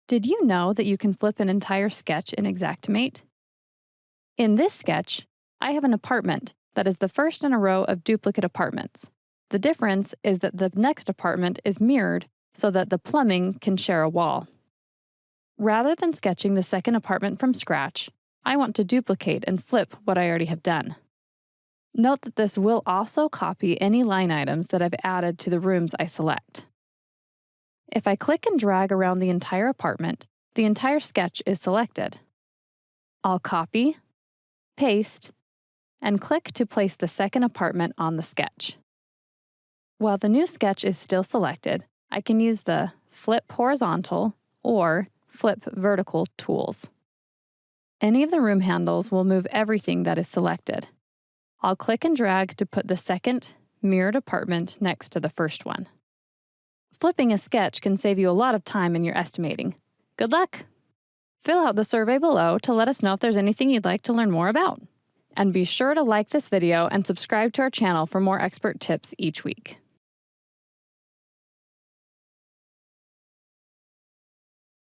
Did you know that you can flip an entire sketch in Xactimate? In this sketch, I have an apartment that is the first in a row of duplicate apartments. The difference is that the next apartment is mirrored so that the plumbing can share a wall. Rather than sketching the second apartment from scratch, I want to duplicate and flip what I already have done. Note that this will also copy any line items that I've added to the rooms I select. If I click and drag around the entire apartment, the entire sketch is selected. I'll copy, paste, and click to place the second apartment on the sketch. While the new sketch is still selected, I can use the Flip Horizontal or Flip Vertical tools. Any of the room handles will move everything that is selected. I'll click and drag to put the second mirrored apartment next to the first one. Flipping a sketch can save you a lot of time in your estimating. Good luck! Fill out the survey below to let us know if there's anything you'd like to learn more about. And be sure to like this video and subscribe to our channel for more Xpert tips each week.